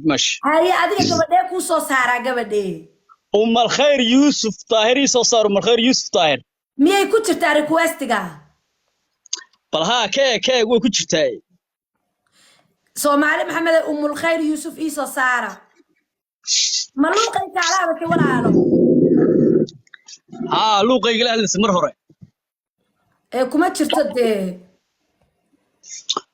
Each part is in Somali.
ماشي هاي أديك قبل كوسو سارة قبل أم الخير يوسف طاهر صار أم الخير يوسف طاهر مية كتر تارك ويستجا بلها كي وكتشتاي سومالي محمد أم الخير يوسف إيسو سارة ملوك أنت على بك ولا علو لوقي قال لي سمر هره كم تشرت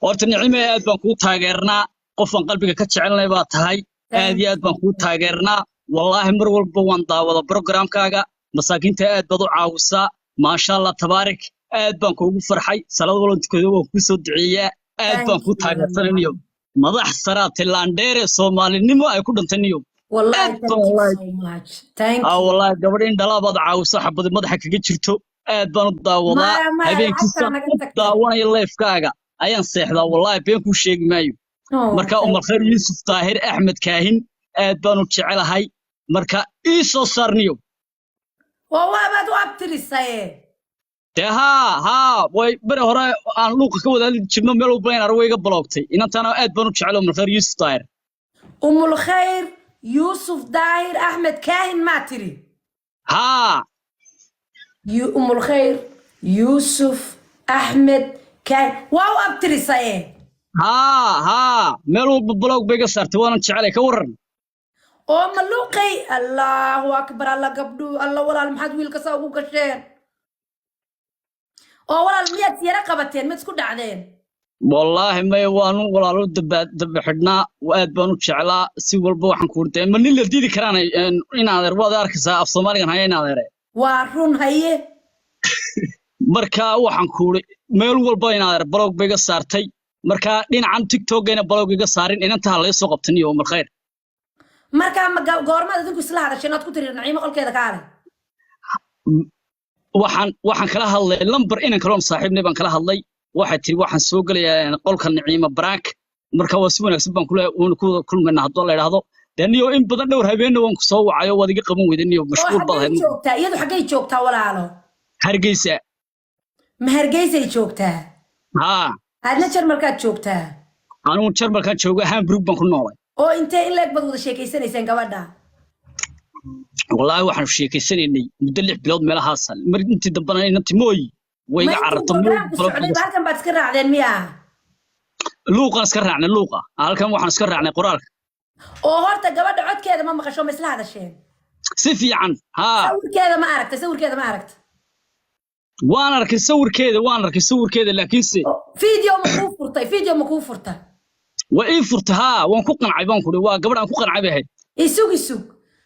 horta nicmo aad baan kuu taageernaa qofan qalbiga ka jecelnay baa tahay aad iyo aad baan kuu taageernaa wallaahi mar walba waan daawada programkaaga masaakiinta aad baad u caawisaa maasha allah tabaarik aad baan kuugu farxay salad walba waan kuu soo duceeyaa aad baan kuu taageersanayniyo madax saraate laandheere soomaalinimo ay ku dhantaniyo والله thank you so much thank you wallaahi gabadh in dhalaabaad caawiso xabadi madaxa kaga jirto aad baan u daawadaa habeenkiisaan u daawanaya leefkaaga ayaan seexdaa wallaahi been kuu sheegi maayo marka umar khayr yuusuf taahir axmed kaahin aad baan u jecelahay marka ii soo saarniyo waad u abtirisaye dee haa way bari hore aan luuqa ka wada hadli jirno meel walba in arwayga baloogtay inantaana aad baan u jecel umar khayr yuusuf taahir umul khayr يوسف داهر أحمد كاهن ما تري ها أم الخير يوسف أحمد كاهن واو أبتري صحيح ها ملو ببلوك بيجا صارت وانا تشعلي كورن أم اللوقي الله أكبر الله قبدو الله ولا المحد ويل كساوكو كشين أو ولا المية يرقبتين ما تسكت عدين والله ما يوانو ولا رد دب حدنا وأد بانو شعلا سوى البوح نكورتين من اللي ديدي كراني إن هذا رواض أركسا في الصومالي هاي هذا وارون هاي مركا وحن كوري ميل والبين هذا بلوك بيجا صارتي مركا دين عن تيك توك جينا بلوك بيجا صارين إن أنت هلا يسوق بتني يوم الخير مركا ما قارما تدك سلاح هذا شيء نتكتر النعيم قال كذا كاره وحن كلها الله لمبر إن كلام صاحبنا بان كلها الله waxay tiri waxaan soo galayaa qolka Naciima Baraak marka waa si wanaagsan baan kul mana hadoo la yiraahdo daniyo in badan dhowr habeen waan ku soo wacayo wadiga qaban weydaniyo mashquul badan joogtaa iyadu xagay joogtaa walaalo Hargeysa ma Hargeysa joogtaa adna Jarmalka joogtaa anu Jarmalka jooga Hamburg baan ku noolay oo intee in leeg bad wada sheekaysanaysan gabadha wallahi waxaan sheekaysanaynay muddo 6 bilood meelahaas mar intii dambana inantii mooy ويجا عرضتم halkan baad iska raacdeen miya luuqan iska raacnay luuqa halkan waxaan iska raacnay qoraalka oo horta gabadha codkeeda ma maqasho ma isla hadasheen si fiican sawirkeeda ma aragtay waan arkay sawirkeeda laakiin si video ma kuu furtay waa ii furtay waan ku qancay baan ku waa gabadh aan ku qancay bahay isug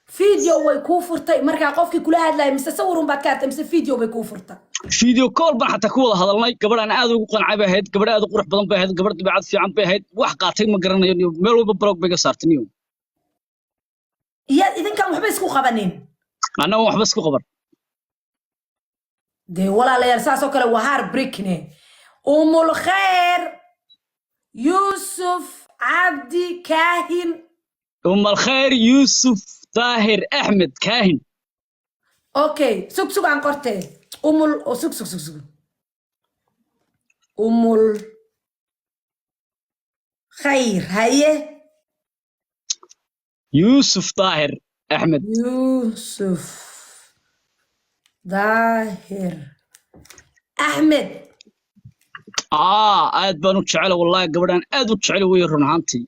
فيديو way kuu furtay marka qofkii kula hadlay mise sawirun baad ka artay mise video bay kuu furtay video call baan xataa ku wada hadalnay gabadhan aad ugu qancay bay ahayd gabadh aad u qurux badan bay ahayd gabadh dabeecad fiican bay ahayd wax qaatay ma garanayo meel walba blog bay ka saartay idinkan waxba isku qabanin anna waxba isku qaban de walaalayaal saasoo kale waa har breakne umul khair yusuf abdi kahin umul khair yusuf طاهر أحمد كاهن أوكي سوق عن قرته سوق خير هاي يوسف طاهر أحمد يوسف طاهر أحمد آد بانو تشعله والله قبلان آدو تشعله ويرون هانتي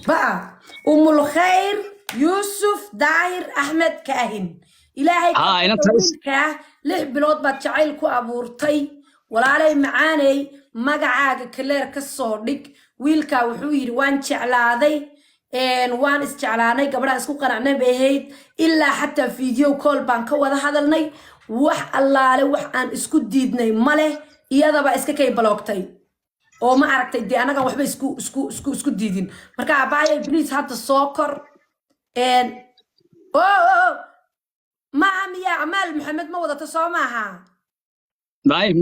بقى أم الخير يوسف داير أحمد كاهن إلهي كاهن لح بلود بتشعيلكو أبورتي ولا علي معاني مقعاق كلير كالصورك ويلكا وحوير وان شعلاذي وان استعلاني قبل اسكو قنعنا بهيد إلا حتى فيديو كول بانكا وذا هذا وح الله لي وح أن اسكو ديدني ماله إيادا با اسكا كي بلوكتي oo ma aragtay de anaga waxba isku diidin marka abaay please hadda soo kor ma amiya amal maxamed ma wadato soo maaha may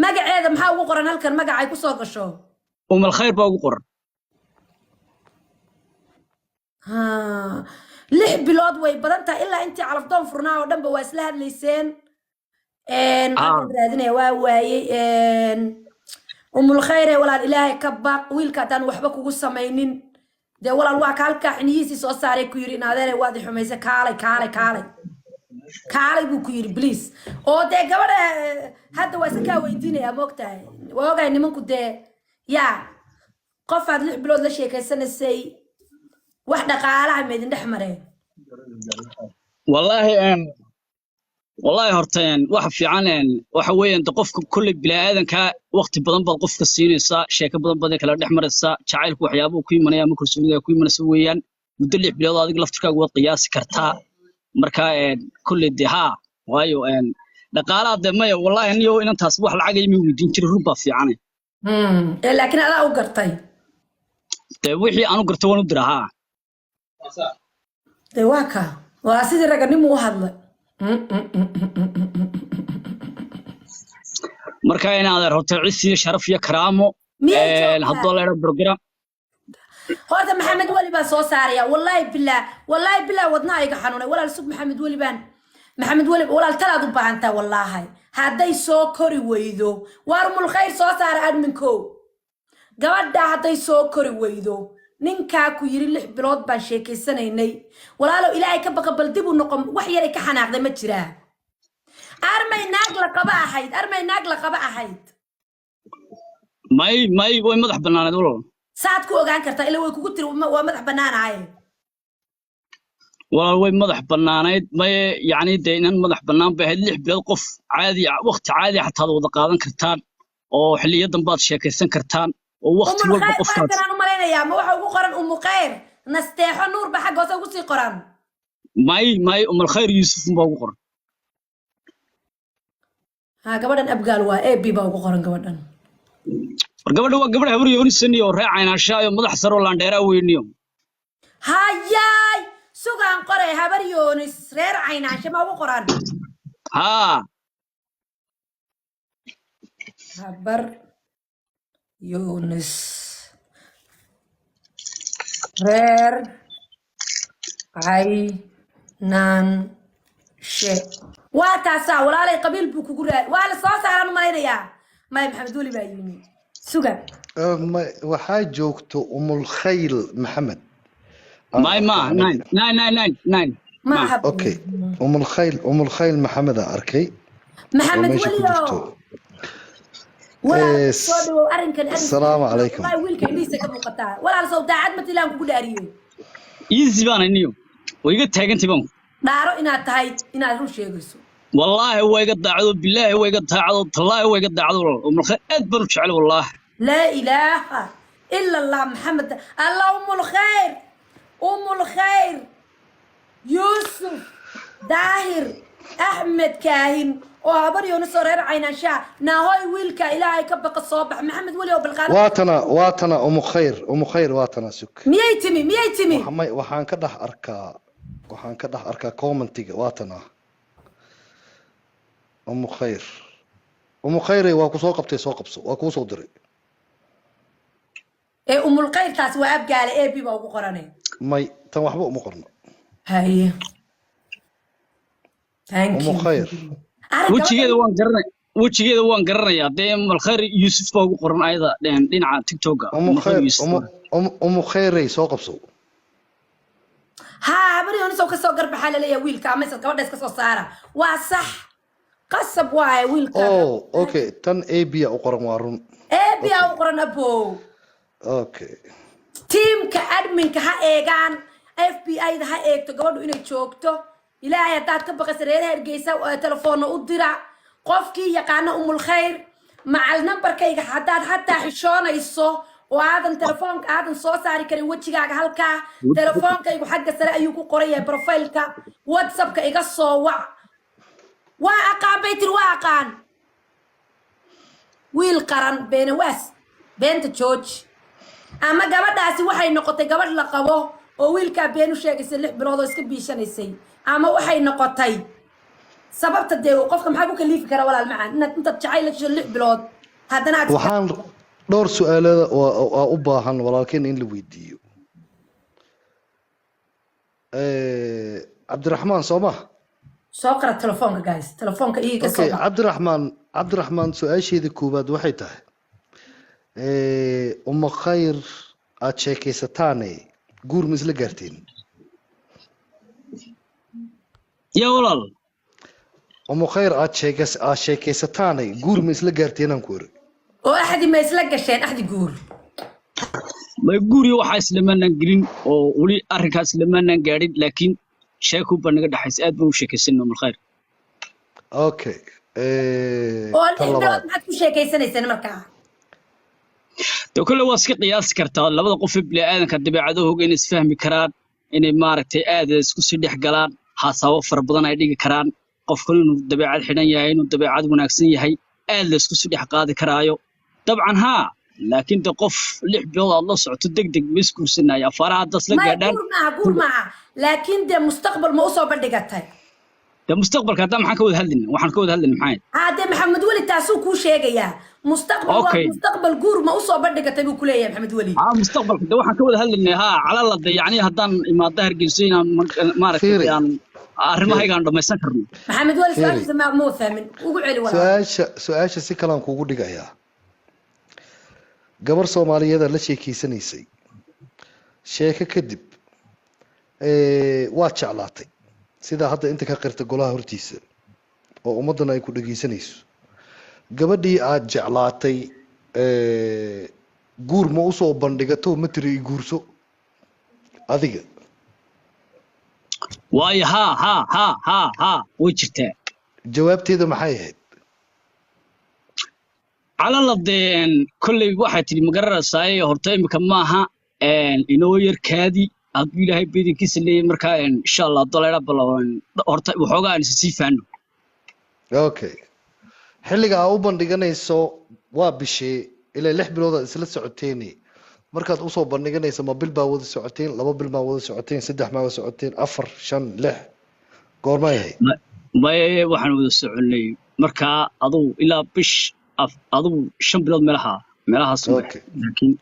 magaceeda maxaa ugu qoran halkan magacay ku soo gasho al khayr baa ugu qoran 6 bilood way badan tahay ilaa intii calafdoon furnaa oo dhanba waa isla hadlayseen raadinaya waa waayey أم الخير ولا الإله كباق ويل كاتان وحبك وقصمينين ده ولا الواقع كالكا حنيسي سو ساري كيرين هذا واضح حميسة كالي بو كيري بليز أو ده قبل هذا واسكا ويديني يا موقتها ووقع إني منكو ده يا قفا دلح بلود لشيكا سنة سي واحدة قالها ميدين دحمرين والله هرتين واحد في عنان وحوي أنت قف كل بلا آذن كوقت بدن بالقف كسيني سا شيء بدن كلا دحمر السا شعيل وحيابه كوي من أيام كرسونية كوي من سويان مدلع بلا هذا قلت كا قياس كرتا مركا كل الدها وايو ان دقالات دمية والله إني إن أنت أصبح العجيب مودين ترى ربع في عنان لكن أنا أوقرتي وحي أنا قرت وانا درها دواكا واسيد الرجل مو هذا marka inaad rabto cisi sharaf iyo karaamo hadoo leeyahay program هذا محمد ولي بان سو ساريا والله بالله ودنا ايغا حنوني ولا سوق محمد ولي بان محمد ولي ولا تلاد u baahanta wallahi haday soo kori weydo warmul khayr soo saar adminko gabadha haday soo kori weydo ninka ku yiri 6 bilood baan sheekeysanaynay walaalo ilaahay ka baqbal dib u noqon wax yar ay ka xanaaqday ma jiraa armay naag la qaba ahayd may way madax banaaneed walaal saad ku ogaan kartaa ilaa way kugu tiri waa madax banaanahay walaal way madax banaaneed may yaani deeynaan madax banaan baa 6 bilood qof caadi waqti caadi xataa wada qaadan kartaan oo xiliyadan baad sheekeysan kartaan oo waqti walba qofkaas أنا مرينا ما واحد وقرن أم خير نستيح النور بحق وسوي قصي قرن ماي أم الخير يوسف بوقرن ها قبل أبقى الوا بي بوقرن قبل هبر يونس نيو راعينا شاي مدح سر ولا نديرا وينيو هاي سوغان قري هبر يونس رير عينا شما وقرن ها هبر يونس رير عينان شيء واتاسا ولا لي قبيل بوكو قراي ولا صوص على مالينيا ما محمد ولي بايني سوغا waxaa joogto umul khayl maxamed ما 9 ما حب okay umul khayl maxamed arkay محمد ولي ولا صدوا أرنكن السلام عليكم والله ويلك ليس كم قطع ولا صوت عاد مثل أن كقول أريو يزبان النيو ويقد تاجن تبون دارو إن تهاي إن أروح شيء قصو والله هو يقد عدو بالله هو يقد عدو الله هو يقد عدو أم الخير أدبر شعل والله لا إله إلا الله محمد الله أم الخير يوسف داهر أحمد كاهن وهبر يونس رير عينا شاء ناهوي ويلك إلهي كبق الصباح محمد ولي وبالغالب واتنا أم خير واتنا سك ميتمي waxaan ka dhex arkaa commentiga waatana أم خير waa ku soo qabtay soo qabso waa ku soo diray أم الخير تاس وأب قال بي بوقو قرني may tan waxba uma qorno هاي أم خير وجهيدا waan garanaya de Umm Khayr Yusuf baa ugu qoran ayada dhinaca TikTok أم خير soo qabso ها بري ونسو كسو قرب حال ليا ويلكا ما يسد قبل كسو سارة وصح قصب واي ويلكا اوكي تن اي بي او قرن وارون اي بي او قرن ابو اوكي تيم كادمن كها ايغان اف بي اي ها ايغتو gabadhu inay joogto ilaahay hadaad ka baqaysa reer hergeysa oo telefoon u dira qofkii yaqaan Umm Khayr macal numberkayga hadaad hatta xishoonayso وهذا تلفونك هذا صوص على كريم وجهك هالكا تلفونك يقول حق سرقة يقول قرية بروفايلك واتسابك يقصوا واقع بيت الواقع ويل بين واس بنت تشوج أما قبل داسي وحي نقطة قبل لقبه وويل كابينو شيء يسلح برودو يسكب بيشان يسي أما وحي نقطتي سبب تديو قفكم حقوك اللي فكرة ولا المعنى أنت تشعي لك شلح برود هذا ناس dhowr su'aalada oo u baahan walaalkeen in la weydiiyo Cabdiraxmaan Sooma soo qara telefoonka guys telefoonka iiga soo Cabdiraxmaan su'aasheeda koobaad waxay tahay أم خير أتشيكي ستاني قور مثل قرتين يا ولال أم خير أتشيكي ستاني قور مثل قرتين أنكور وأحد ما يسلق الشيء أحد يقول ما يقولي waxa islaamanan gelin oo wali arrinkaas islaamanan gaadhin laakiin sheeko banaga dhaxays aad buu u sheekaysanaa mal khayr أوكي والإبراهيم maxaad ku sheekaysanaysan markaa to kale waa iska qiyaasi kartaa labada qof ee bini'aadanka dabeecadahooga inay isfahmi karaan inay maaragtay aad isku sii dhex galaan xasaabo fara badan ay dhigi karaan qofku inuu dabeecad xidhan yahay inuu dabeecad wanaagsan yahay aad la isku sii dhex qaadi karaayo dabcan haa laakiin de qof 6 bilood aad la socoto degdeg ma iskuursanaya faraha das la gaadhaan guur maaha laakiin de mustaqbal ma u soo bandhigatay de mustaqbalka hadda maxaan ka wada hadlin waxaan ka wada hadlin maxay de maxamed wali taasuu kuu sheegayaa mustaqbal waa mustaqbal guur ma u soo bandhigatay buu ku leeyahay maxamed wali mustaqbalka de waxaan ka wada hadlinay haa cala la de yani haddaan imaado hargeyso inaan maaragtay aan arrimahaygaan dhamaysan karno maxamed wali su'aashiisa ma fahmin ugu celi walaal su-aasha si kalaan kuugu dhigayaa gabar Soomaaliyeed la sheekeysanaysay sheeko kadib waa jeclaatay sida hadda inta ka qirta golaha hortiisa oo ummadana ay ku dhageysanayso gabadhii aad jeclaatay guur ma u soo bandhigato ma tiri guurso adiga waayo ha way jirtaa jawaabteeda maxay ahayd على لدين كل واحد اللي مقرر ساي هرتاي مكماها إنه يركادي أقول هاي بيدين كيس اللي مركا إن شاء الله طلع ربلا هرتاي وحوجا نسيف عنه. أوكي. حلقة أو بندقنيسو وابشي إلى لح بلوضة سلة ساعتيني مركات أوصل بندقنيسو ما بالباوض ساعتين لما بالباوض ساعتين سدح ما ساعتين أفر شن لح قور ما هي. ما وحنا وذ السعودية مركا أضو إلى بش أضو شن بلاد ملها صبح لكن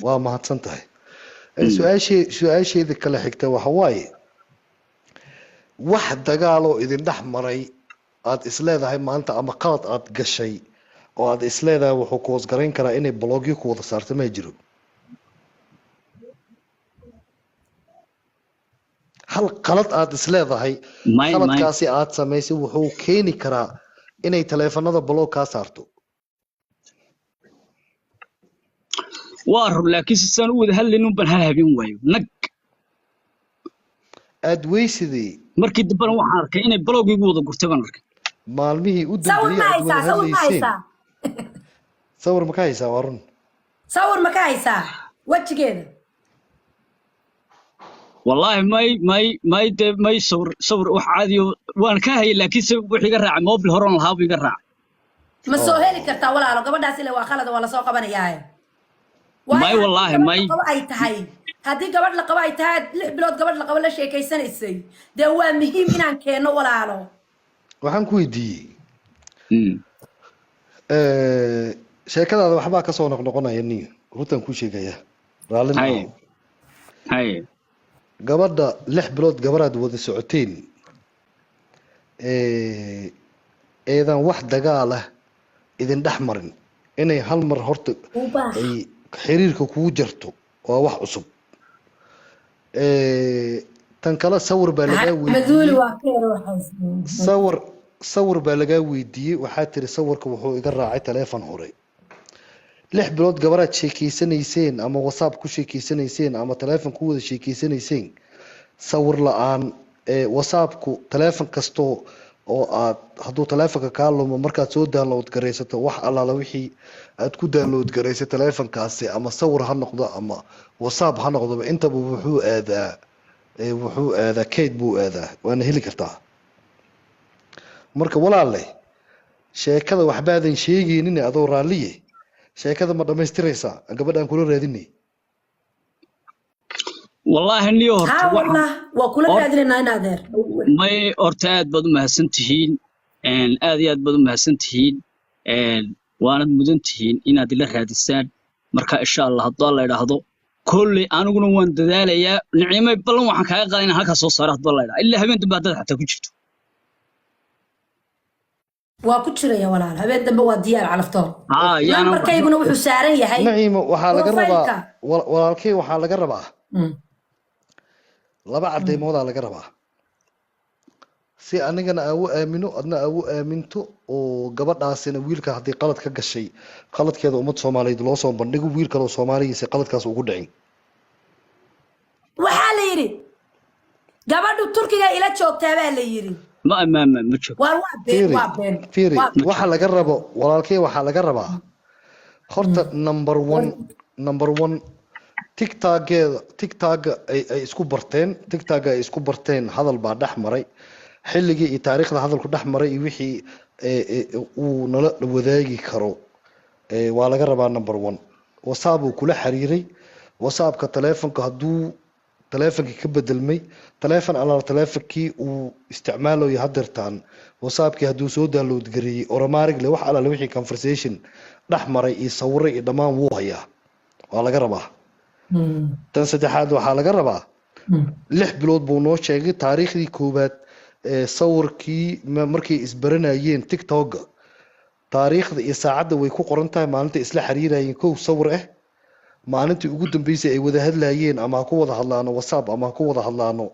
وما هتصنتهي سؤال شيء ذكر لحكته وحواي واحد دقالو إذا نحمري aad isleedahay maanta ama qalad aad gashay oo aad isleedahay wuxuu ku wasgareyn karaa inay blogyo ku wada saarto ma jiro hal qalad aad isleedahay qaladkaasi aad samaysay wuxuu keeni karaa inay taleefanada blog ka saarto waa run laakiin sidaan u wada hadlayno ban hal habeen waayo nag aad weysidii markii dibana waxaan arkay inay blog igu wada gurtay baan arkay maalmihii u dambeeyay sawir ma ka haysaa warun sawir ma ka haysaa wajigeeda wallahi may sawir wax caadi waan ka hayay laakiin wixii iga raacay mobile horan lahaa iga raacay ma soo heli kartaa walaalo gabadhaas ilaa waa khalad waa la soo qabanayaa may wallahi ay tahay haddii gabadh la qabo ay tahay 6 bilood gabadh la qabo la sheekaysanaysay dee waa muhiim inaan keeno walaalo waxaan ku weydiiyey sheekadaada waxbaa ka soo noqnoqonaya niyo runtan ku sheegaya raalin hay gabadha 6 bilood gabaraad wada socoteen eedan wax dagaal ah idin dhaxmarin inay hal mar horta ay xiriirka kugu jarto waa wax cusub tan kala sawir baa laga weydiiyey sawir baa laga weydiiyey waxaa tiri sawirka wuxuu iga raacay telefoon hore 6 bilood gabaraad sheekeysanayseen ama whatsapp ku sheekeysanayseen ama telefoon ku wada sheekeysanayseen sawir la'aan whatsappku telefoon kasto oo aad hadduu telefoonka ka lumo markaad soo download gareysato wax allaala wixii aad ku download gareysato telefoonkaasi ama sawir ha noqdo ama whatsapp ha noqdo intaba wuxuu aadaa kayd buu aadaa waana heli kartaa marka walaale sheekada waxbaadan sheegaynin adoo raaliye sheekada ma dhamaystiraysaa gabadhaan kula raadinay wallahi niyo horta waa kula raadinayna inaadeer may horta aad baad u mahadsantihiin aad iyo aad baad u mahadsantihiin waanad mudan tihiin inaad ila raadisaan marka insha Allah haddii la yiraahdo kulli aniguna waan dadaalayaa nicmay ballan waxaan kaaga qaadayna halka soo saaro haddii la yiraahdo ilaa habeen dambe hadda xataa ku jirto وكتشر يا ولا هبين دم بوديار على فطور يا نمبر كيبنا وحو سارن يحي نعيم waxaa laga rabaa بروفايلka walaalkay waxaa laga rabaa laba cadeymood laga rabaa si anigana aan u aamino adna aan u aaminto oo gabadhaasina wiilka hadii qalad ka gashay qaladkeeda ummad Soomaaliyeed loo soo bandhigo wiil kale oo Soomaaliyeed qaladkaas ugu dhicin waxaa la yiri gabadhu Turkiga ila joogtaa baa la yiri ما joog waa been fiiri waxa laga rabo walaalkay waxa laga rabaa horta number 1 TikTok ay isku barteen hadal baa dhaxmaray xilligii iyo taariikhda hadalku dhaxmaray iyo wixii uu nala wadaagi karo waa laga rabaa number 1 WhatsApp uu kula xiriiray WhatsApp-ka telefoonka haduu telefonkii ka bedelmay telefoon ala telefonkii uu isticmaalayo hadirtaan WhatsApp-kii haduu soo download gareeyay automatic wax ala wixii conversation dhaxmaray iyo sawirro iyo dhamaan wuu hayaa waa laga rabaa tan saddexaad waxa laga rabaa 6 bilood buu noo sheegay taariikhdii koobaad sawirkii markii isbaranayeen TikTok taariikhda iyo saacada way ku qoran tahay maalinta isla xiriirayeen kow sawir maalintii ugu dambeysay ay wada hadlayeen ama ku wada hadlaano WhatsApp ama ku wada hadlaano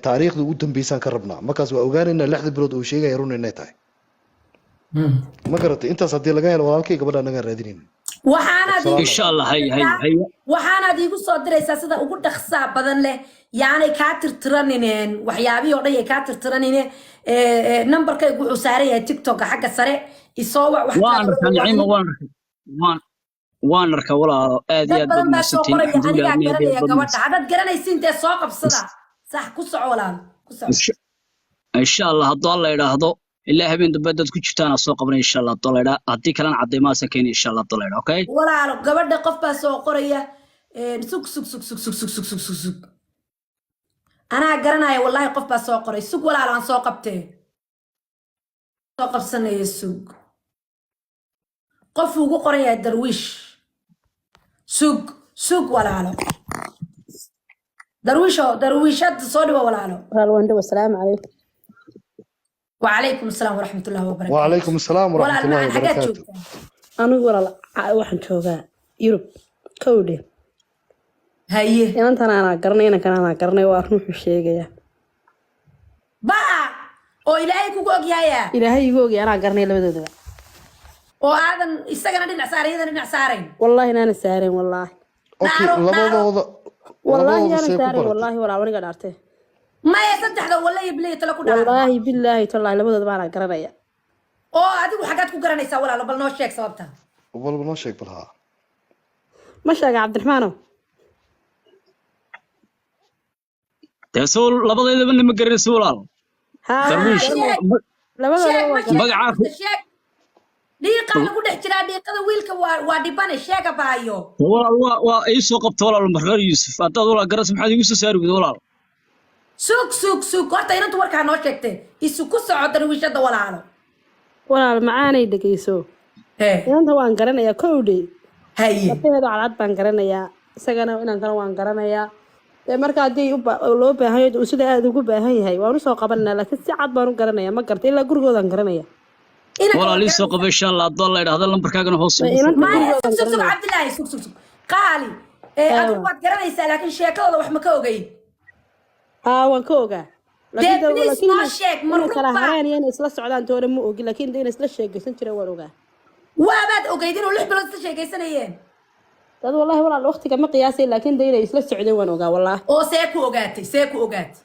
taariikhda ugu dambeysay ka rabnaa markaas waa ogaanayna 6 bilood oo sheegay run inay tahay ma garatay intaas hadii laga helo walaalkay gabadha naga raadineen insha Allah hay waxaana igu soo diraysaa sida ugu dhaqsaa badan leh yaani ka tirtiraneen waxyaabihi oo dhan ay ka tirtiraneen numberkaygu wuxuu saaran yahay TikTok xagga sare isoo wax waan arka walaalo aad iyo aad baad mahadsantiin gabadha hadad garanaysiin tee soo qabsada sax ku soco walaal ku soco insha Allah haddii Allah yiraahdo ilaa habeen dambe dad ku jirtaan soo qabanay insha Allah haddii Allah haddii kalena cadeymaha keenay insha Allah haddii Allah okay walaalo gabadha qof baa soo qoraya sug ana garanaya wallahi qof baa soo qoray sug walaalo aan soo qabtay soo qabsanay sug qof ugu qoraya darwiish سوق ولا على درويشات صوري ولا على والسلام عليكم وعليكم السلام ورحمة الله وبركاته وعليكم السلام ورحمة الله وبركاته أنا ولا واحد شوفها يوروب كودي هاي أنت أنا قرني وأروح الشيء يا بقى أو إلهي كوجي يا إلهي كوجي أنا قرني لبده وهذا استجنا دين عسارين هذا دين عسارين والله أنا سارين والله أوكي والله أنا سارين والله ولا وني قدرته ما يصدق هذا والله يبلي تلاقوا والله بالله تلا لبده ما أنا قرنيا هذه حاجاتكم قرنيسا ولا بلنا شيك سببتها بلنا شيك بالها مش عبد الرحمن تسول لبده إذا بني مقرن سولال لبده دقيقة lagu dhex jiraa deeqada wiilka waa dhibane sheega baayo waa ay soo qabto walaal markar Yusuf hadad walaal garas maxaad igu soo saari wada walaal suuq horta inantu warkaa noo sheegtay isu ku soco darwiishada walaal macaanay dhageyso inanta waan garanayaa kowdey labadeeda calad baan garanayaa isagana inaan kale waan garanayaa marka hadii loo baahan yahay sida aad ugu baahan yahay waan u soo qabanaa laakiin si cad baan u garanayaa ma gartay ilaa gurigoodan garanayaa ولا لي سوق إن شاء الله ضل هذا اللمبر كأنه هو سوق عبد الله سوق قالي أدوات قرنا يسأل لكن شيك الله وح مكوجي وانكوجا لكن ما شيك مرة هراني أنا إسلا السعودان تورم مؤجي لكن دين إسلا الشيك سنتري وروجا وابد أوجيدين ولح بلاد الشيك سنين هذا والله ولا الوقت كم قياسي لكن دين إسلا السعودان وروجا والله أو سيكو أوجات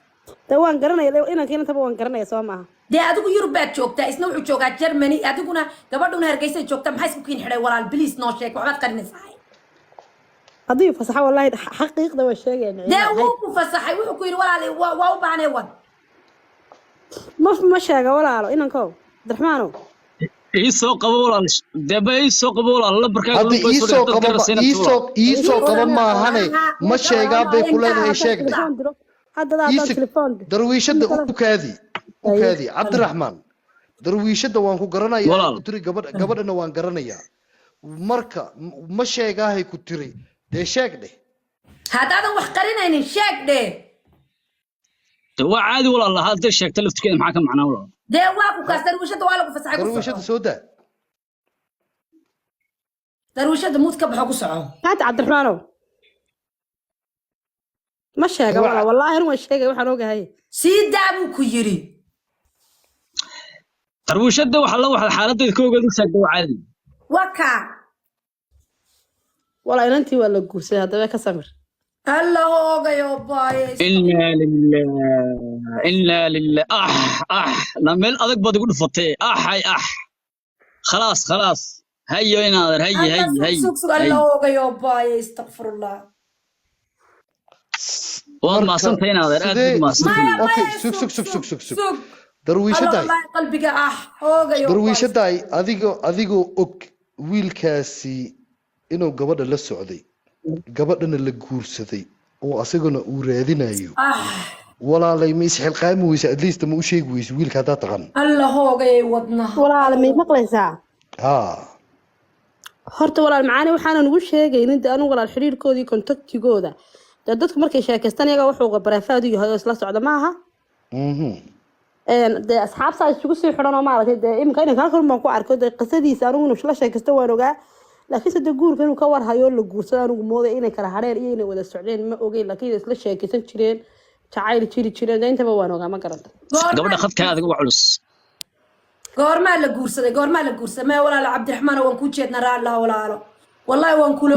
توان قرنا يلو إنا كنا تبغى قرنا يسوى دي أدوكو يوروبات جوكتا إسنا وحو جوكا جرماني أدوكونا قبردون هرقيسة جوكتا محايسكو كين حري ولا البليس نوشيك وعباد قرني صحي أضيف فصحة والله حقيقة ده والشيء يعني دي أوكو فصحي وحو كوير ولا واو بعني وان ما شاقة ولا عالو إنا نكو درحمانو إيسو قبول دابا إيسو قبول الله بركاته هذا إيسو قبول ما هني ما شاقة بيقولنا إيشاك هذا ده تليفون درويشة أوكادي وكادي عبد الرحمن درويشة وان كو قرنايا كتري قبل إنه وان قرنايا مركا ما شيء هاي كتري ده شاك ده هذا وح قرنا إن شاك ده هو عادي ولا الله هذا الشيء تلفت كده معاك معنا ولا ده واكو كاس درويشة ولا كفسحة darwiishada قصة soo daa درويشة موت كبحة قصة هات عبد الرحمن ما شيء والله أنا وش شيء وحنا هاي سيد دابو كيري darwiishada waxa la waxa xaaladda ka ogaad saagdo caadi وكا والله أنتي ولا جوسي هذا كسمر الله هو يا باي inna lillahi namel adag baad igu dhufatay hay خلاص هيا ينادر هي سوق الله هو يا باي استغفر الله والله ما سنت ينادر sidee ما سنت okay sug darwiishada الله قلبك هو يا darwiishada adigoo og wiilkaasi inuu gabadha la socday gabadhana la guursaday oo asaguna uu raadinayo walaalay ma isxilqaami weysa at least ma u sheegi weysa wiilka hadaa taqaan الله هو يا ودنا walaal may maqlaysaa horta walaal macaani waxaan ugu sheegaynin inta anu walaal xiriirkoodii kontaktigooda dadku markay sheekaystaan iyaga wuxuu baraafaad u yahay oo isla socda maaha de asxaabtaa isugu sii xidhan oo maaragtay de imika inanka halkan baan ku arko de qisadiisa aniguna isla sheekaysta waan ogaa laakiin sida guurka inuu ka warhayo la guursado anigu mooday inay kala hadheen iyo inay wada socdeen ma ogeyn laakiin isla sheekaysan jireen jacayl jiri jireen intaba waan ogaa ma garanta gabadha khadka adiga waa culus goorma la guursaday ma walaal Cabdiraxmaan waan ku jeednaa raala walaalo wallahi waan kula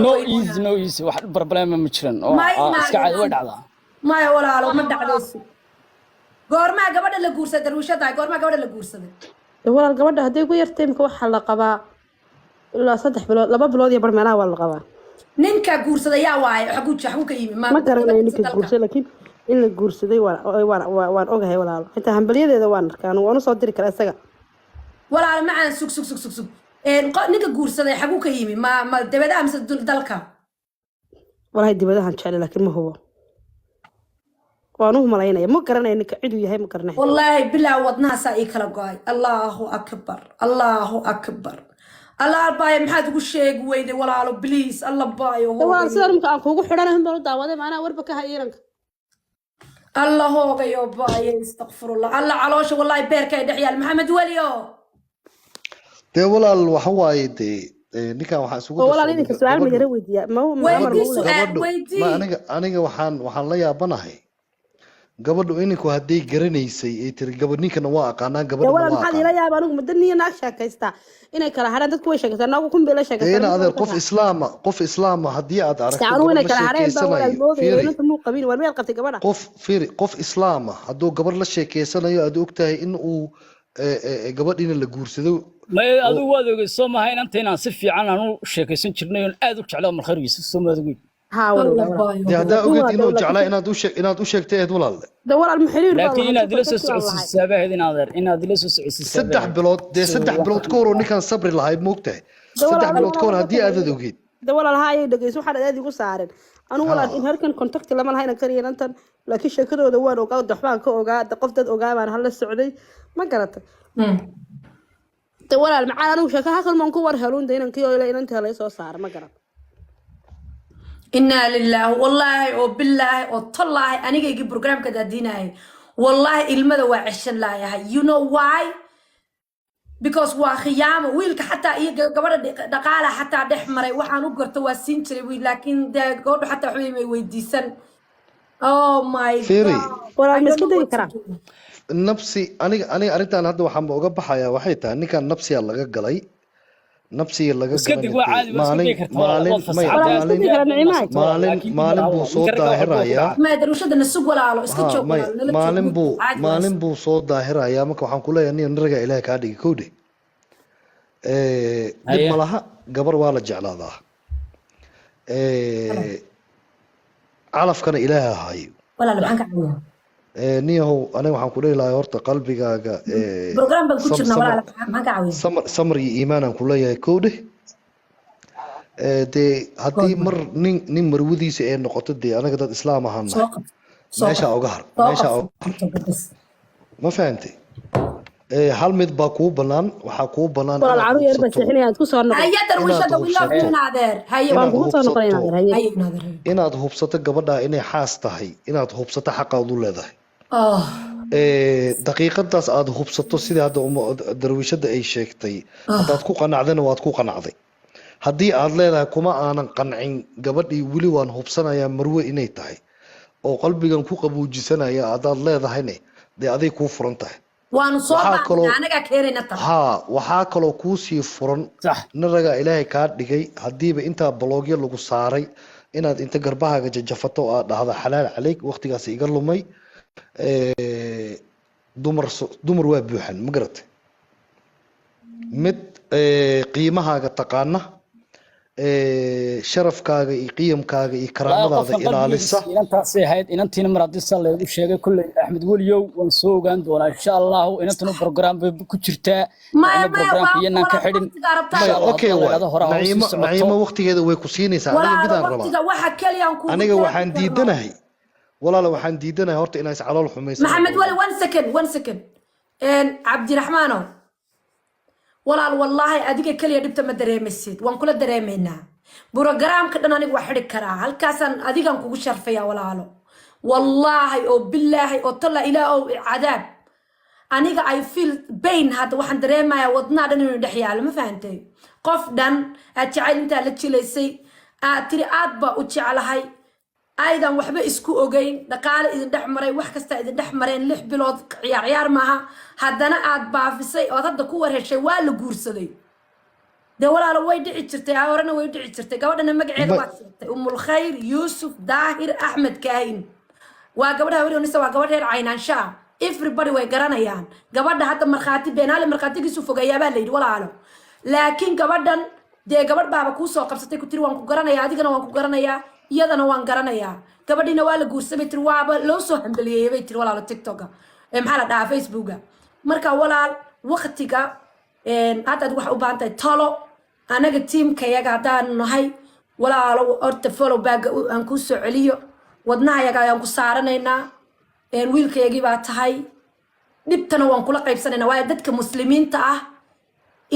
no easy wax problem ma jiran oo iska caadi way dhacdaa ma walaalo ma dhacdayso goorma gabadha la guursaday darwiishada goorma gabadha la guursaday walaal gabadha haday ku yartay imka waxa la qabaa ilaa 3 bilood 2 bilood iyo barmeelaha waa la qabaa ninka guursaday yaa waay xagu ka yimi ma garanayo ninka guursaday laakiin in la guursaday waan ogahay walaalo xitaa hambalyadeeda waan arkaan waan soo diri karaa isaga walaal macaan sug ninka guursaday xagu ka yimi ma dabadaha mise dalka walaal dibadahan jecel laakiin ma hubo waanu malaynaya ma garanayo ninka cid uu yahay ma garanayo wallahi bilaa wadnaha saa ii kala go'ay Allahu akbar Allah baay maxaad ugu sheeg weyday walaalo please Allah baayo walaal sidaan marka aan kuugu xidhanahay baan u daawaday maana warba ka hayiranka الله هو يا باي استغفر الله الله علوشه والله بيرك دحيال محمد وليو de walaal waxa waaye de ninkan waxa isugu walaal idinka su'aal ma yara weydiiya ma aniga waxaan la yaabanahay gabadhu ininku haday garanaysay ay tiri gabadh ninkana waa aqaanaa gabadha waa walaal maxaa ila yaab anigu madaniya naag sheekaysta inay kala hadaan dadku way sheekaystaan nagu kun beela sheekaystaan ina adeer qof islaama hadii aad aragto anigu inay kala hadaan baa walaal moodayay inta muu qabin war meel qabtay gabadha qof islaama haduu gabadh la sheekaysanayo aad ogtahay in uu gabadhina la guursado ma adigu waad ogeyso ma hayn inta inaan si fiican aanu sheekaysan jirnay oo aad u jeclaa markhariisa Soomaaliyeed هذا أوجد إنه جعله إن أدوش كتير ولا ده ولا المحلول لكن إن أدلس السبب هذه ناظر إن أدلس السبب سدح بلوت كورو نكان صبر لهاي موقته سدح بلوت كور هدي هذا دوجد ده ولا الهاي دقيسو حد هذا يقول سعرين أنا ولا إن هركن كونتاكت لما الهاي نكري أنت لكن شكله ده وين وقعد دحمان كوجا دقفت وقع من هلا السعودي ما قرأت ده ولا المعانا أنا وشكل هاكل من كور هلون ده إنك يلا إن أنت هلا يسوى سعر ما قرأت إنا لله والله وبالله وطلع أنا جاي برنامج كذا ديناي والله المدى وعش الله يا you know why because وخيام ويلك حتى قبل دقالة حتى دحمر وحنو قرت واسينتري لكن ده قول حتى حبيبي ويديسن oh my god ولا مسكين يكره نفسي أنا أردت أن هذا وحنا بوجب حياة وحيدة إني كان نفسي الله جلي نفسي الله جل مالين بو صوت ظاهر يا ما يدرون شو ده السوق ولا على اسكت شو مالين بو صوت ظاهر يا ما كان كله يعني نرجع إليه كادي كودي ملها قبر ولا جعل هذا علف كان إله هاي ولا لا عنك عليها نيهو أنا وحن كله لا يورط قلبي جا برنامج بنكتشفنا ولا ما قاعد سمري إيمانا كله يكوده دي هذي نين مرودي سئين نقطة دي أنا قدرت إسلام هنا ماشى أوجهر ما فهمتي هل مد باكو بنان وحكو بنان ولا العروي بس إحنا هتكسر نقطة هيا درويش هذا ولا في نادر هيا نقطة إن هذا هو بسطة قبضة إني حاسته إن هذا هو بسطة حق أقول له daqiiqadaas aad hubsato sida hadda darwiishada ay sheegtay hadaad ku qanacdana waad ku qanacday haddii aad leedahay kuma aanan qancin gabadhii weli waan hubsanayaa marwe inay tahay oo qalbigan ku qabuujisanaya hadaad leedahayne dee aday kuu furan tahay waanu soo baahnaa anaga keenayna tan waxaa kaloo kuu sii furan naragaa ilaahay kaa dhigay haddiiba intaa baloogyo lagu saaray inaad inta garbahaaga jajafato aad dhahda xalaal calayk waqtigaas iga lumay dumar waa buuxan ma garatay mid qiimahaaga taqaana sharafkaaga iyo qiyamkaaga iyo karaamadaada ilaalisa inantaasay ahayd inantiina mar haddii saa leegu sheegay kolley axmed weliyow waan soo ogaan doonaa insha allahu inantanu program bay ku jirtaa programkiyanaan ka xidhin naciimo waqtigeeda way ku siinaysaa aniga midaan rabaa aniga waxaan diidanahay walaala waxaan diidanahay horta inaad calool xumayso maxamed wali one second cabdiraxmaano walaal wallaahi adiga kaliya dhibta ma dareemaysid waan kula dareemaynaa programka dhan aniga waa xidhi karaa halkaasaan adigan kugu sharfaya walaalo wallaahi oo bilaahi oo talla ilaa oo cadaab aniga I feel pain hadda waxaan dareemayaa wadnaa dhan inuu dhex yaalo ma fahantay qof dhan aad jacayl intaa la jilaysay aad tiri aad baa u jeclahay aydan waxba isku ogeyn dhaqaale idin dhex maray wax kasta idin dhex mareen 6 bilood ciyaar maaha haddana aad baafisay oo hadda ku warheshay waa la guursaday de walaalo way dhici jirtay horena way dhici jirtay gabadhana magaceeda waa sheegtay umul khayr yuusuf daahir axmed kaahin waa gabadha haweenaysa waa gabadh reer caynaansha everybody way garanayaan gabadha hadda markhaati beenaale markhaatigiisu fogeeyaa baa la yidhi walaalo laakiin gabadhan dee gabadh baaba kuu soo qabsatay ku tiri waan ku garanayaa adigana waan ku garanayaa iyadana waan garanayaa gabadhiina waa la guursamay tiri waaba loo soo hambaliyeeyay bay tiri walaalo tiktoka maxaa la dhahaa facebooka marka walaal waqtiga haddaad wax u baahan tahay talo anaga tiimkayaga haddaanu nahay walaalo horta follow back aan kuu soo celiyo wadnahayaga ayaan ku saaranaynaa wiilkayagii baa tahay dhibtana waan kula qaybsanaynaa waayo dadka muslimiinta ah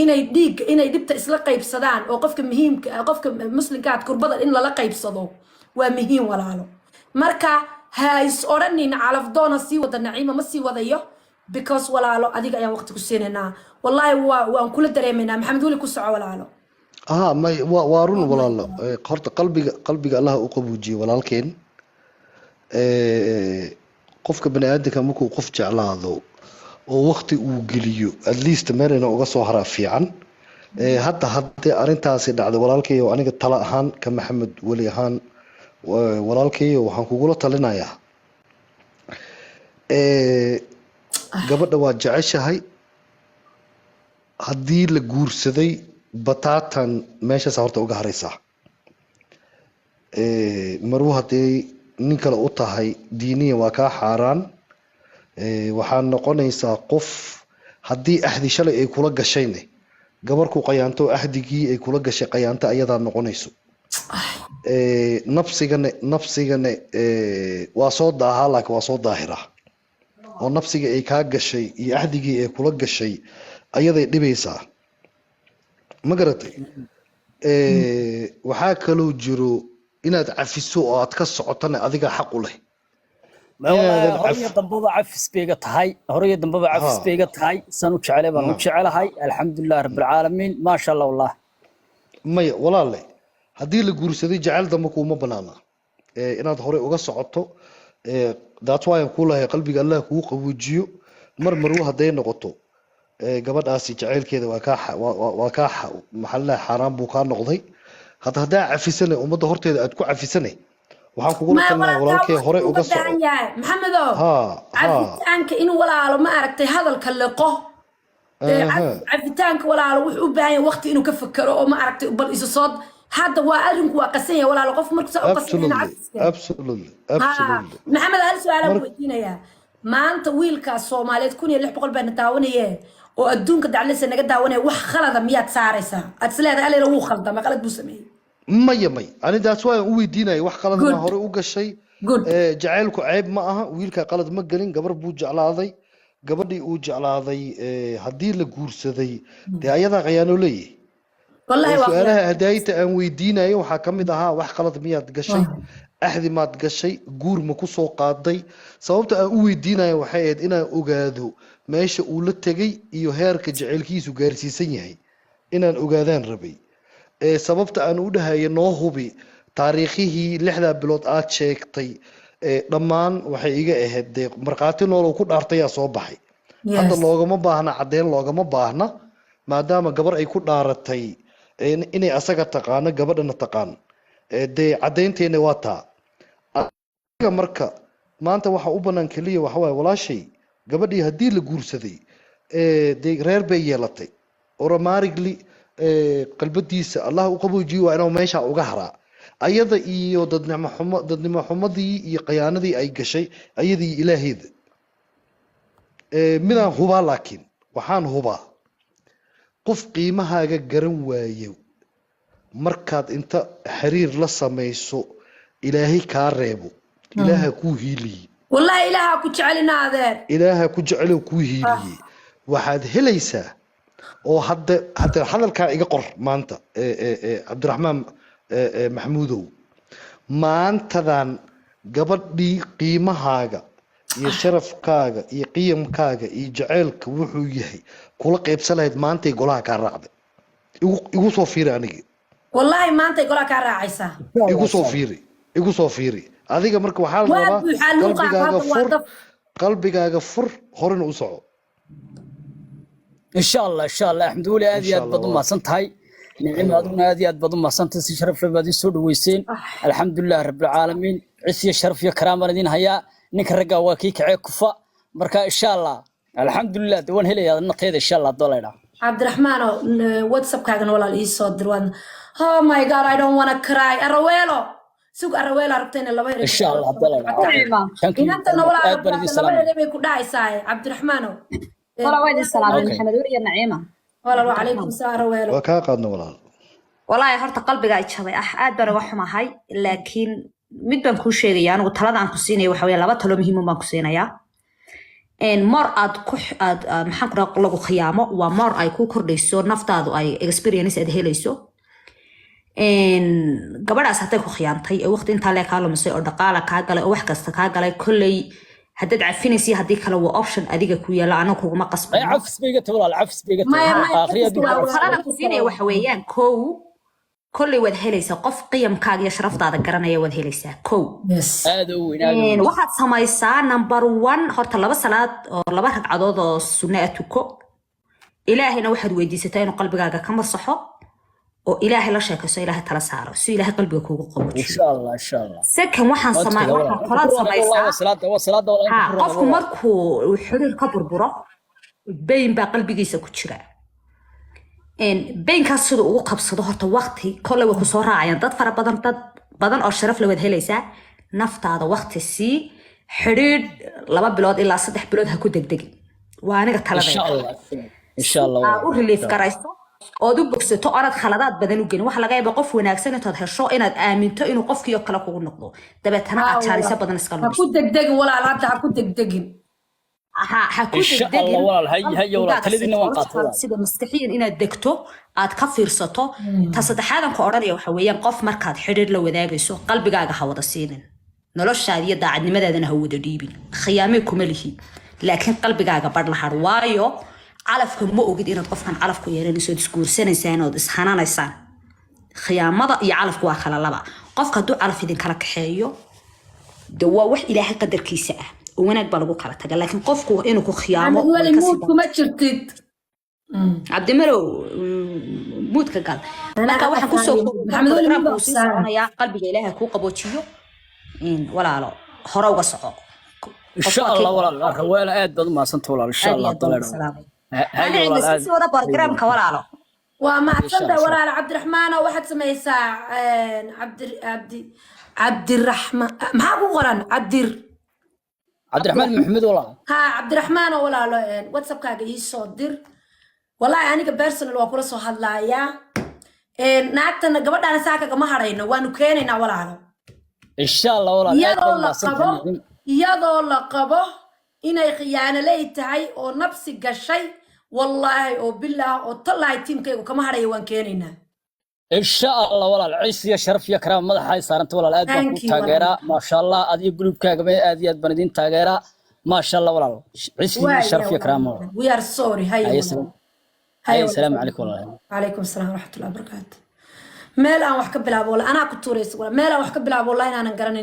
inay dhibta isla qaybsadaan oo qofka muhiimka qofka muslimka aad kurbada in lala qaybsado waa muhiim walaalo marka ha is odhanin calafdoona sii wada naciima ma sii wadayo because walaalo adiga ayaan waqti ku siinaynaa wallahi waan kula dareemaynaa maxamed weli ku soco walaalo may waa run walaalo horta qalbiga allah u qabuujiyo walaalkeen qofka bani aadamka markuu qof jeclaado oo waqti uu geliyo at least meelna uga soo haraa fiican hadda haddii arrintaasi dhacday walaalkay oo aniga tala ahaan ka maxamed weli ahaan walaalkay waxaan kugula talinayaa gabadha waa jeceshahay haddii la guursaday bataatan meeshaas horta uga haraysaa maruu haddii nin kale u tahay diiniya waa kaa xaaraan waxaa noqonaysaa qof haddii ahdi shalay ay kula gashayne gabarku qayaanto ahdigii ay kula gashay qayaanta ayadaa noqonayso nafsigana waa soo daahaa laakiin waa soo daahiraa oo nafsiga ay kaa gashay iyo ahdigii ay kula gashay ayaday dhibaysaa ma garatay waxaa kaloo jiro inaad cafiso oo aad ka socotana adiga xaq u leh هرية ضمبضة عفس بيجا تهاي هرية ضمبضة عفس بيجا تهاي سنو شعلي بنو شعلي هاي الحمد لله رب العالمين ما شاء الله والله ماي والله لي هدي الجورس دي جعل دمك وما بنانا إن هذا هرية وقص عطو ده تواي كلها قلبي قال له هو قوجيو مروها دين نقطه قبل آسي جعل كذا وكاح محله حرام بوكان نقضي هذا عفسنة وما ظهرت أتكو عفسنة waxaan kugu talinayaa walaalkay hore uga soo maxamedo cafitaanka in walaalo ma aragtay hadalka liqo cafitaanka walaalo wuxuu u baahan yahay waqti inuu ka fakaro oo ma aragtay bal isu soo hadda waa arrinku waa qasan yahay walaalo qof markuu soo qasan yahay absolutely maxamed hal su'aal aan weydiinayaa maanta wiilka Soomaaliyeed 1600 baan daawanayay oo adduunka daclisa naga daawanay wax khalada miyaad saaraysaa aad isleedahay alay uu khaldama qalad buu sameeyay may ani daas waa u weydiinay wax qalad ma hore u gashay jacaylku ceeb ma aha wiilka qalad ma galin gabar buu jeclaaday gabadhii uu jeclaaday hadii la guursaday de ayada qayaano leeyahay والله سؤالها هداية أن ويدينا أيوة حكمت أها وح قلت مياد قشي أحد ما تقشي جور مكوسو قاضي صوبت أن ويدينا وحيد إنا أجاذو ماشي ولتجي يهارك جعل كيس وجارسي سنيهي إنا أجاذان ربي سببت أن أودها ينوهبي تاريخه لحظة بلوت شيكتي دمان waxay iga ahayd marqaati nool ku dhaartay soo baxay hadda loogama baahna cadeen loogama baahna maadaama gabar ay ku dhaaratay inay asaga taqaano gabadhana taqaan cadeynteena waa taa marka maanta waxa u banaan kaliya waxa way walaashay gabadhii hadii la guursaday reer bay yeelatay automatically qalbadiisa Allah u qaboojiyo waa inuu meesha uga haraa ayada iyo dadnimo xumadii iyo qiyaanadii ay gashay ayadii ilaaheed midaan hubaa laakiin waxaan hubaa qof qiimahaaga garan waayo markaad inta xiriir la samayso ilaahay kaa reebo ilaaha ku hiiliye wallahi ilaaha ku jecelina adeer ilaaha ku jecel ku hiiliye waxaad helaysaa oo hadda hadalka iga qor maanta Cabdiraxmaan محمودو ما أنتظن قبضي قيمة يشرف كاغا يقيم كاغا يجعلك وحويه كل قيب سلايد ما أنت يقولها كالرعب يقول صوفيري أني والله ما أنت يقولها كالرعيسة يقول صوفيري هذيك مركب حال قلبي قاعد فر هورن أسعو إن شاء الله الحمد لله هذه بدون ما صنتهاي نعم هذه هذه بدون ما صنت شرف بدي سود ويسين الحمد لله رب العالمين عسي الشرف يا كرام الذين هيا نكرجا وكيك عكفة بركة إن شاء الله الحمد لله دوان هلي النقيض إن شاء الله دولار عبد الرحمن واتساب كاغن ولا الإيصاد دروان oh my god I don't wanna cry أرويلو سوق أرويلو عرفتين اللي بيرك إن شاء الله دولار إن أنت نولا اللي بيكون دايساي عبد الرحمن ولا وايد السلام محمد وريا النعيمة ولا وعليكم السلام أرويلو وكاقدنا ولا والله هرت قلبي قاعد شبي aad baan uga xumahay laakiin mid baan ku sheegaya anigu talada aan ku siinay waxa weeye laba talo muhiim baan ku siinaya mar aad maxaan ku lagu khiyaamo waa mar ay ku kordhayso naftaadu ay experience aad helayso gabadhaas haday ku khiyaantay ee waqti inta la kaalo masay oo dhaqaala ka galay oo wax kasta ka galay kulay hadad cafinaysi hadii kale waa option adiga ku yaala anagu kuma qasbay cafs biga tawal cafs biga akhriya talada ku siinay waxa weeyaan كل واد هليسا قف قيم كاغ يشرف دادا غرانيا واد هليسا كو ادو وين waxaad samaysaa number 1 horta laba salaad oo laba ragcadood oo sunna atuko ilaahina waxaad weydiisatay inuu qalbigaaga ka masaxo oo ilaahay la sheekayso ilaahay tala saaro si ilaahay qalbiga kuugu qaboojiyo insha Allah second waxaan samaysaa qofku markuu xiriir ka burburo bayn baa qalbigiisa ku jira بينكاس سيده ugu qabsado horta waqti kole way ku soo raacayaan dad fara badan oo sharaf leh wad helaysaa naftaada waqti si xiriir 2 bilood ilaa 3 bilood ha ku degdegin waa aniga talada insha Allah u relief garaysto oo du bogsato orad khaladaad badan u gelin waxa laga yaabaa qof wanaagsan intaad hesho inaad aaminto inuu qofkii kale kugu noqdo dabeetana aad jaarisa badan iska ha ku degdegin walaalaanta ha ku degdegin إن شاء الله والله هي والله تلدينا وانقاطع سيدا مستحيل إن دكتو عاد كفير سطو تصدق هذا كأوراني وحويان قف مركز حرير لو ذاك يسوع قلبي قاعد حوض السنين نلاش شادية دا عدني ماذا أنا هو دريبي خيامي كمله لكن قلبي قاعد برد الحروايو علفكم مو قد إن قف كان علفكم يعني سود سكور سنة ودس حنان إنسان خيام مضى يعلفك واخل الله بقى قف كدو علف يدين كلك حيو دوا وح إلى قدر كيسة وناك بلغو كلا تقال لكن قفكو إنو كو خيامو ولي موت كما تشرتيد عبد المرو موت كقال لكا واحد كسو يا قلبي إلهي كو قبوتشيو ولا لا هراو قصعو إن شاء الله ولا روينا آد بدو ما سنت ولا إن شاء الله طلعنا أنا عندي سيسي ولا برقرام كولا لا وما تصدق ولا عبد الرحمن واحد سميسا عبد الرحمن ما هو غران عبد الرحمن محمد والله عبد الرحمن ولا واتساب كاغا يسودر والله انيغا بيرسونال وا كula soo hadlaaya naagtana gabadhana saaka kama harayno waanu keenayna walaalo insha Allah walaalo iyadoo la qabo inay khiyaano leeyahay oo nafsi gashay wallahi oo billah oo tallaay tiimkaygu kama harayo waan keenayna إن شاء الله والله العيش يا شرف يا كرام مدح هاي صارت والله الآد بكون تاجرة ما شاء الله أدي جروب كاجمة أدي بندين تاجرة ما شاء الله والله عيش يا شرف يا كرام والله. We are sorry هاي السلام عليكم والله. وعليكم السلام ورحمة الله وبركاته. ميل أنا وحكب بلعب والله أنا كنت توريس ولا ميل أنا وحكب بلعب والله أنا نقرن